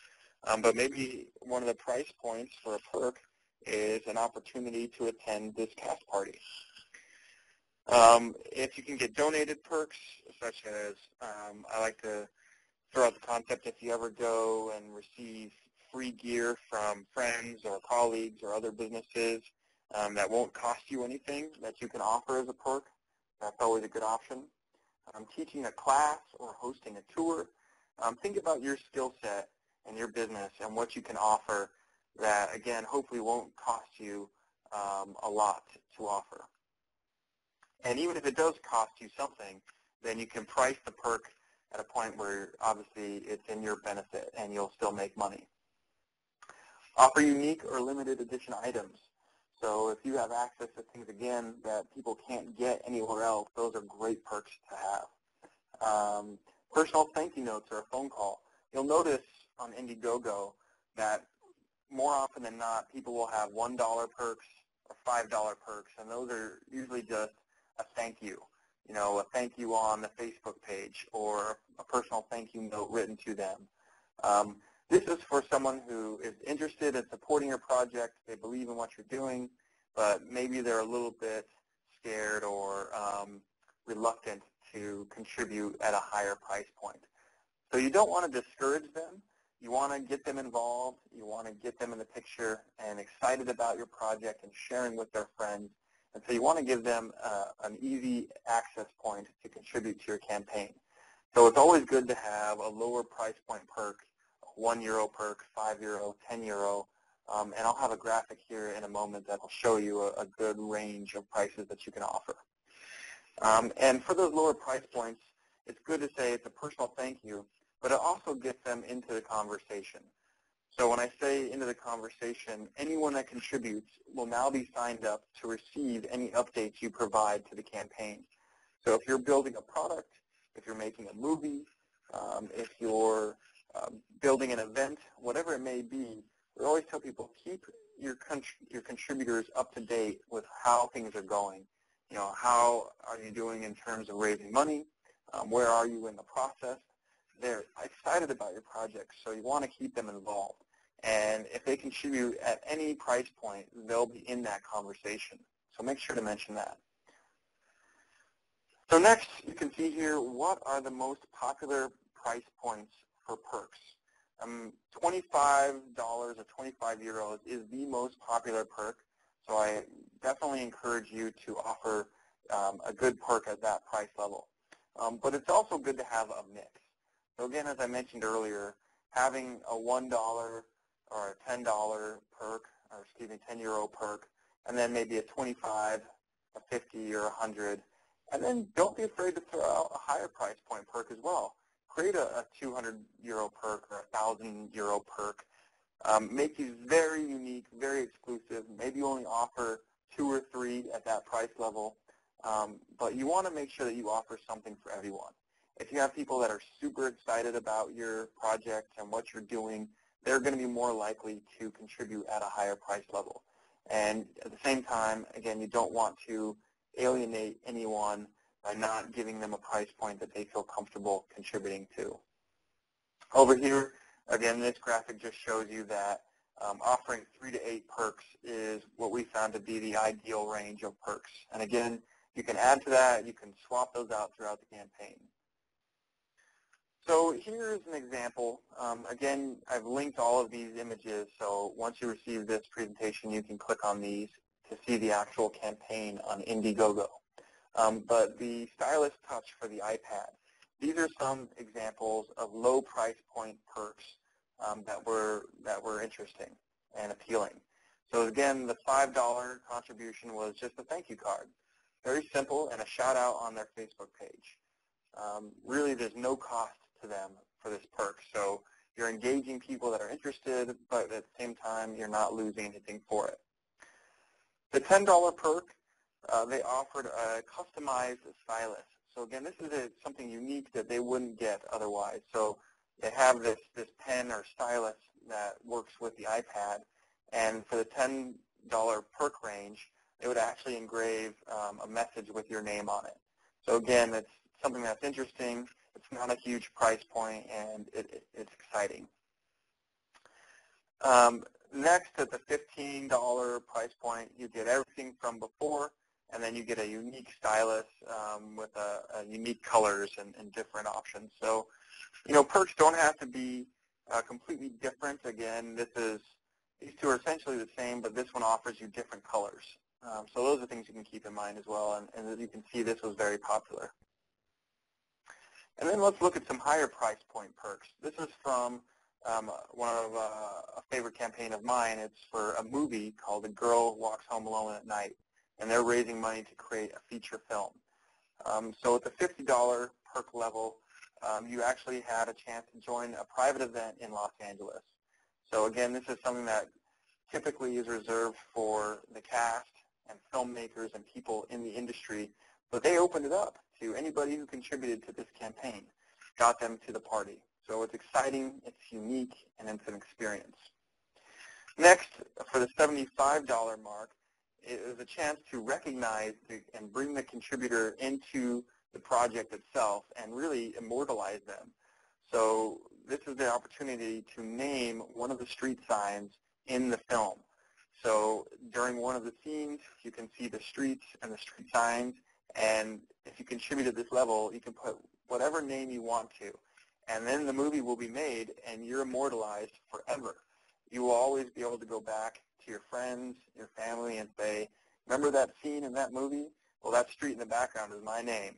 But maybe one of the price points for a perk is an opportunity to attend this cast party. If you can get donated perks, such as I like to throw out the concept, if you ever go and receive free gear from friends or colleagues or other businesses that won't cost you anything that you can offer as a perk, that's always a good option. Teaching a class or hosting a tour, think about your skill set and your business and what you can offer that, again, hopefully won't cost you a lot to offer. And even if it does cost you something, then you can price the perk at a point where obviously it's in your benefit and you'll still make money. Offer unique or limited edition items. So if you have access to things, again, that people can't get anywhere else, those are great perks to have. Personal thank you notes or a phone call. You'll notice on Indiegogo that more often than not, people will have $1 perks or $5 perks, and those are usually just a thank you. You know, a thank you on the Facebook page or a personal thank you note written to them. This is for someone who is interested in supporting your project. They believe in what you're doing, but maybe they're a little bit scared or reluctant to contribute at a higher price point. So you don't want to discourage them. You want to get them involved. You want to get them in the picture and excited about your project and sharing with their friends. And so you want to give them an easy access point to contribute to your campaign. So it's always good to have a lower price point perk, €1 perk, €5, €10. And I'll have a graphic here in a moment that will show you a good range of prices that you can offer. And for those lower price points, it's good to say it's a personal thank you, but it also gets them into the conversation. So when I say into the conversation, anyone that contributes will now be signed up to receive any updates you provide to the campaign. So if you're building a product, if you're making a movie, if you're building an event, whatever it may be, we always tell people, keep your contributors up to date with how things are going. You know, how are you doing in terms of raising money? Where are you in the process? They're excited about your project, so you want to keep them involved. And if they contribute at any price point, they'll be in that conversation. So make sure to mention that. So next, you can see here, what are the most popular price points for perks? $25 or €25 is the most popular perk, so I definitely encourage you to offer a good perk at that price level. But it's also good to have a mix. So again, as I mentioned earlier, having a $1 or a $10 perk, or excuse me, €10 perk, and then maybe a 25, a 50, or 100, and then don't be afraid to throw out a higher price point perk as well. Create a €200 perk or a €1,000 perk. Make these very unique, very exclusive. Maybe you only offer 2 or 3 at that price level, but you want to make sure that you offer something for everyone. If you have people that are super excited about your project and what you're doing, they're going to be more likely to contribute at a higher price level. And at the same time, again, you don't want to alienate anyone by not giving them a price point that they feel comfortable contributing to. Over here, again, this graphic just shows you that offering 3 to 8 perks is what we found to be the ideal range of perks. And again, you can add to that. You can swap those out throughout the campaign. So here's an example. Again, I've linked all of these images, so once you receive this presentation, you can click on these to see the actual campaign on Indiegogo. But the Stylus Touch for the iPad, these are some examples of low price point perks that were interesting and appealing. So again, the $5 contribution was just a thank you card. Very simple, and a shout out on their Facebook page. Really, there's no cost to them for this perk. So you're engaging people that are interested, but at the same time, you're not losing anything for it. The $10 perk, they offered a customized stylus. So again, this is something unique that they wouldn't get otherwise. So they have this pen or stylus that works with the iPad, and for the $10 perk range, they would actually engrave a message with your name on it. So again, it's something that's interesting. It's not a huge price point, and it's exciting. Next, at the $15 price point, you get everything from before, and then you get a unique stylus with unique colors and different options. So, you know, perks don't have to be completely different. Again, these two are essentially the same, but this one offers you different colors. So those are things you can keep in mind as well, and as you can see, this was very popular. And then let's look at some higher price point perks. This is from one of a favorite campaign of mine. It's for a movie called A Girl Walks Home Alone at Night, and they're raising money to create a feature film. So at the $50 perk level, you actually had a chance to join a private event in Los Angeles. So again, this is something that typically is reserved for the cast and filmmakers and people in the industry, but they opened it up to anybody who contributed to this campaign, got them to the party. So it's exciting, it's unique, and it's an experience. Next, for the $75 mark, it is a chance to recognize and bring the contributor into the project itself and really immortalize them. So this is the opportunity to name one of the street signs in the film. So during one of the scenes, you can see the streets and the street signs, and if you contribute at this level, you can put whatever name you want to. and then the movie will be made, and you're immortalized forever. You will always be able to go back to your friends, your family, and say, remember that scene in that movie? Well, that street in the background is my name.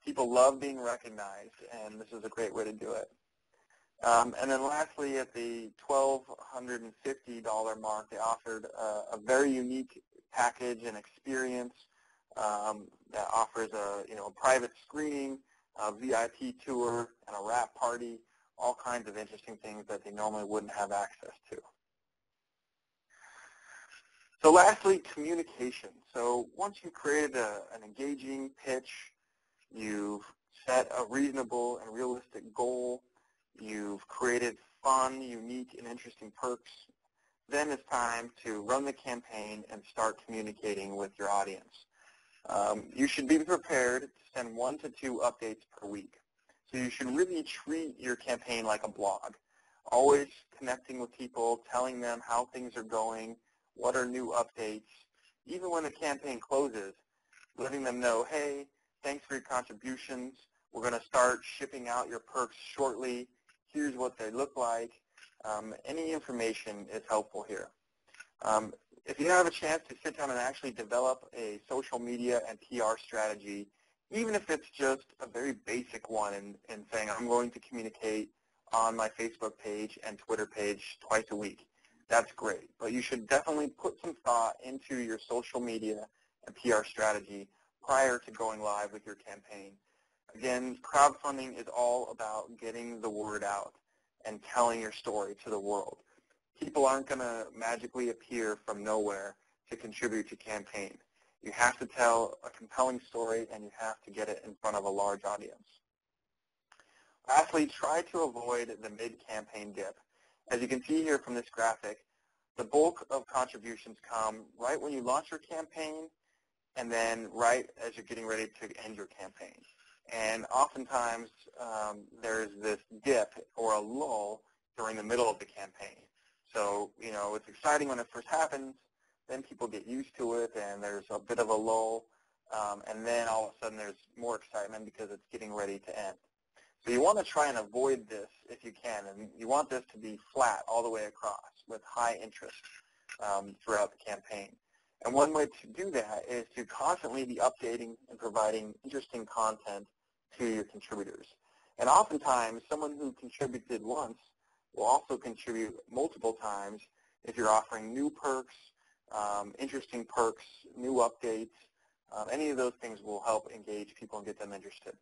People love being recognized, and this is a great way to do it. And then lastly, at the $1,250 mark, they offered a very unique package and experience that offers a private screening, a VIP tour, and a wrap party, all kinds of interesting things that they normally wouldn't have access to. So lastly, communication. So once you've created an engaging pitch, you've set a reasonable and realistic goal, you've created fun, unique, and interesting perks, then it's time to run the campaign and start communicating with your audience. You should be prepared to send 1 to 2 updates per week. So you should really treat your campaign like a blog, always connecting with people, telling them how things are going, what are new updates. Even when the campaign closes, letting them know, hey, thanks for your contributions. We're going to start shipping out your perks shortly. Here's what they look like. Any information is helpful here. If you have a chance to sit down and actually develop a social media and PR strategy, even if it's just a very basic one in saying I'm going to communicate on my Facebook page and Twitter page twice a week, that's great. But you should definitely put some thought into your social media and PR strategy prior to going live with your campaign. Again, crowdfunding is all about getting the word out and telling your story to the world. People aren't going to magically appear from nowhere to contribute to campaign. You have to tell a compelling story, and you have to get it in front of a large audience. Lastly, try to avoid the mid-campaign dip. As you can see here from this graphic, the bulk of contributions come right when you launch your campaign and then right as you're getting ready to end your campaign. And oftentimes there's this dip or a lull during the middle of the campaign. So, it's exciting when it first happens, then people get used to it and there's a bit of a lull, and then all of a sudden there's more excitement because it's getting ready to end. So you want to try and avoid this if you can, and you want this to be flat all the way across with high interest throughout the campaign. And one way to do that is to constantly be updating and providing interesting content to your contributors. And oftentimes, someone who contributed once will also contribute multiple times if you're offering new perks, interesting perks, new updates. Any of those things will help engage people and get them interested.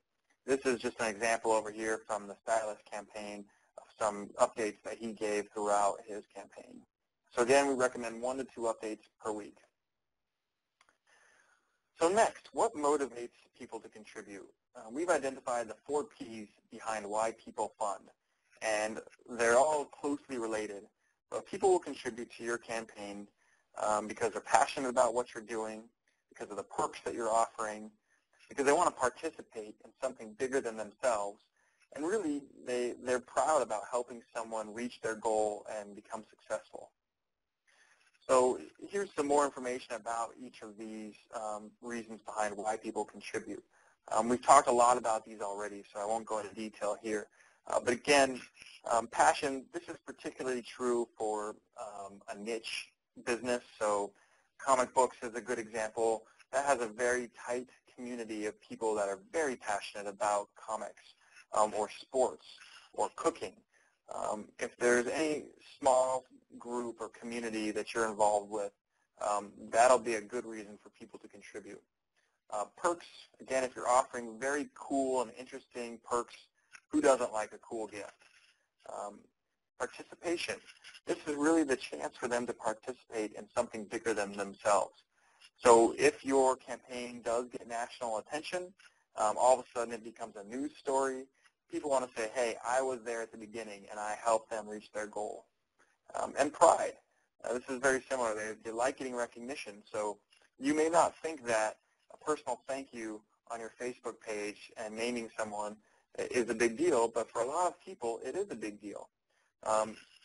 This is just an example over here from the Stylist campaign of some updates that he gave throughout his campaign. So again, we recommend 1 to 2 updates per week. So next, what motivates people to contribute? We've identified the 4 Ps behind why people fund, and they're all closely related. But people will contribute to your campaign because they're passionate about what you're doing, because of the perks that you're offering, because they want to participate in something bigger than themselves, and really they're proud about helping someone reach their goal and become successful. So here's some more information about each of these reasons behind why people contribute. We've talked a lot about these already, so I won't go into detail here. But again, passion, this is particularly true for a niche business. So comic books is a good example. That has a very tight community of people that are very passionate about comics or sports or cooking. If there's any small group or community that you're involved with, that'll be a good reason for people to contribute. Perks, again, if you're offering very cool and interesting perks, who doesn't like a cool gift? Participation. This is really the chance for them to participate in something bigger than themselves. So if your campaign does get national attention, all of a sudden it becomes a news story. People want to say, hey, I was there at the beginning and I helped them reach their goal. And pride. This is very similar. They like getting recognition. So you may not think that a personal thank you on your Facebook page and naming someone is a big deal, but for a lot of people, it is a big deal.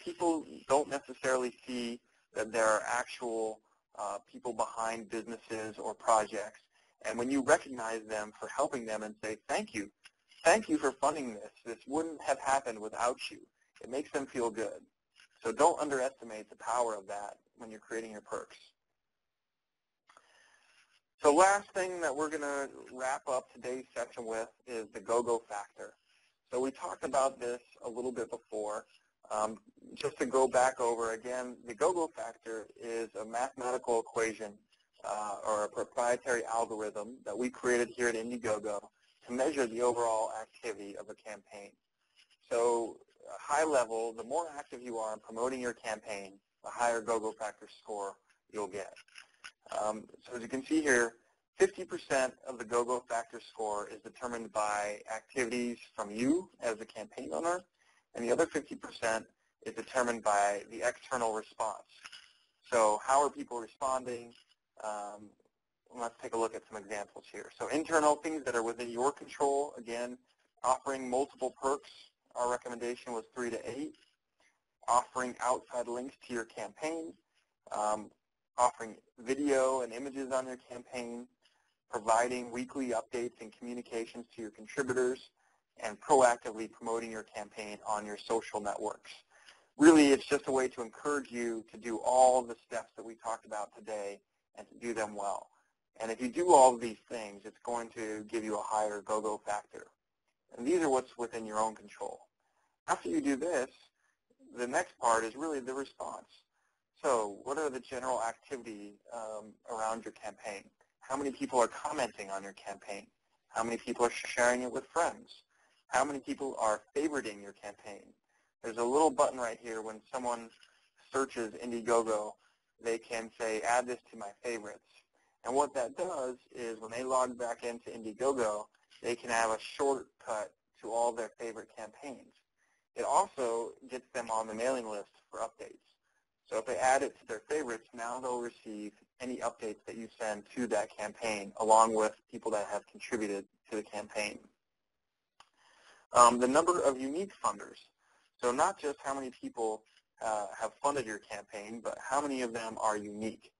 People don't necessarily see that there are actual people behind businesses or projects. And when you recognize them for helping them and say thank you, thank you for funding this. This wouldn't have happened without you. It makes them feel good. So don't underestimate the power of that when you're creating your perks. So last thing that we're going to wrap up today's session with is the Gogofactor. So we talked about this a little bit before. Just to go back over again, the Gogofactor is a mathematical equation or a proprietary algorithm that we created here at Indiegogo to measure the overall activity of a campaign. So high level, the more active you are in promoting your campaign, the higher Gogofactor score you'll get. So as you can see here, 50% of the Gogofactor score is determined by activities from you as a campaign owner, and the other 50% is determined by the external response. So how are people responding? Let's take a look at some examples here. So internal things that are within your control, again, offering multiple perks. Our recommendation was 3 to 8. Offering outside links to your campaign, offering video and images on your campaign, providing weekly updates and communications to your contributors, and proactively promoting your campaign on your social networks. Really, it's just a way to encourage you to do all the steps that we talked about today and to do them well. And if you do all of these things, it's going to give you a higher Gogofactor. And these are what's within your own control. After you do this, the next part is really the response. So what are the general activity around your campaign? How many people are commenting on your campaign? How many people are sharing it with friends? How many people are favoriting your campaign? There's a little button right here when someone searches Indiegogo, they can say, add this to my favorites. And what that does is when they log back into Indiegogo, they can have a shortcut to all their favorite campaigns. It also gets them on the mailing list for updates. So if they add it to their favorites, now they'll receive any updates that you send to that campaign, along with people that have contributed to the campaign. The number of unique funders. So not just how many people have funded your campaign, but how many of them are unique.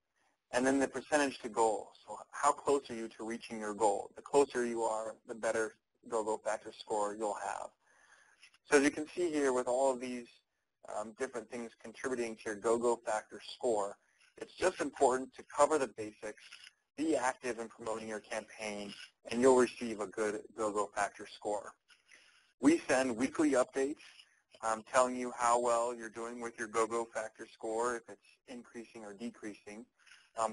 And then the percentage to goal. So how close are you to reaching your goal? The closer you are, the better Gogofactor score you'll have. So as you can see here with all of these different things contributing to your Gogofactor score, it's just important to cover the basics, be active in promoting your campaign, and you'll receive a good Gogofactor score. We send weekly updates telling you how well you're doing with your Gogofactor score, if it's increasing or decreasing.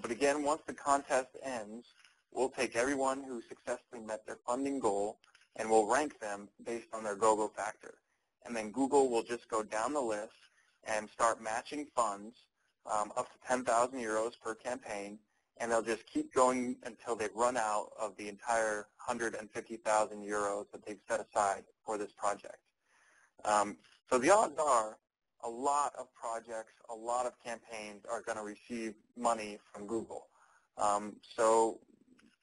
But again, once the contest ends, we'll take everyone who successfully met their funding goal and we'll rank them based on their Gogofactor. And then Google will just go down the list and start matching funds up to 10,000 euros per campaign, and they'll just keep going until they run out of the entire 150,000 euros that they've set aside for this project. So the odds are a lot of projects, a lot of campaigns are going to receive money from Google. So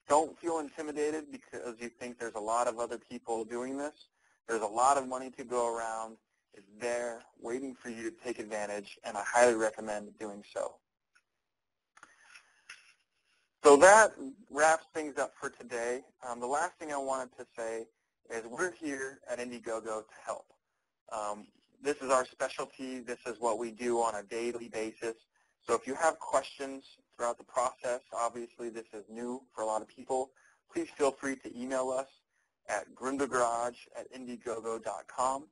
don't feel intimidated because you think there's a lot of other people doing this. There's a lot of money to go around. It's there waiting for you to take advantage, and I highly recommend doing so. So that wraps things up for today. The last thing I wanted to say is we're here at Indiegogo to help. This is our specialty. This is what we do on a daily basis. So if you have questions throughout the process, obviously this is new for a lot of people, please feel free to email us at gründergarage@indiegogo.com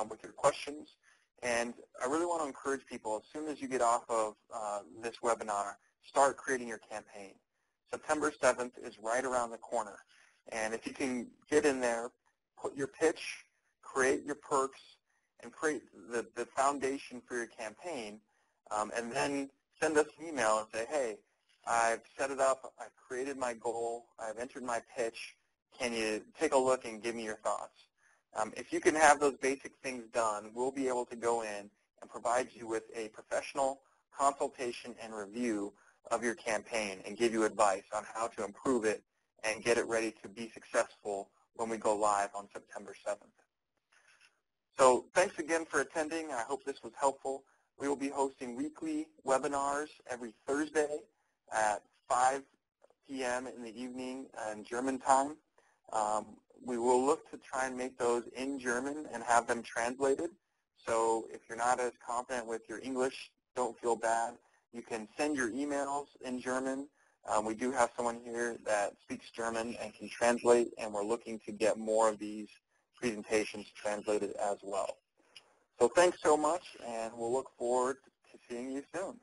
with your questions. And I really want to encourage people, as soon as you get off of this webinar, start creating your campaign. September 7th is right around the corner. And if you can get in there, put your pitch, create your perks, and create the foundation for your campaign, and then send us an email and say, hey, I've set it up, I've created my goal, I've entered my pitch, can you take a look and give me your thoughts? If you can have those basic things done, we'll be able to go in and provide you with a professional consultation and review of your campaign and give you advice on how to improve it and get it ready to be successful when we go live on September 7th. So thanks again for attending. I hope this was helpful. We will be hosting weekly webinars every Thursday at 5 p.m. in the evening in German time. we will look to try and make those in German and have them translated. So if you're not as confident with your English, don't feel bad. You can send your emails in German. We do have someone here that speaks German and can translate, and we're looking to get more of these presentations translated as well. So thanks so much, and we'll look forward to seeing you soon.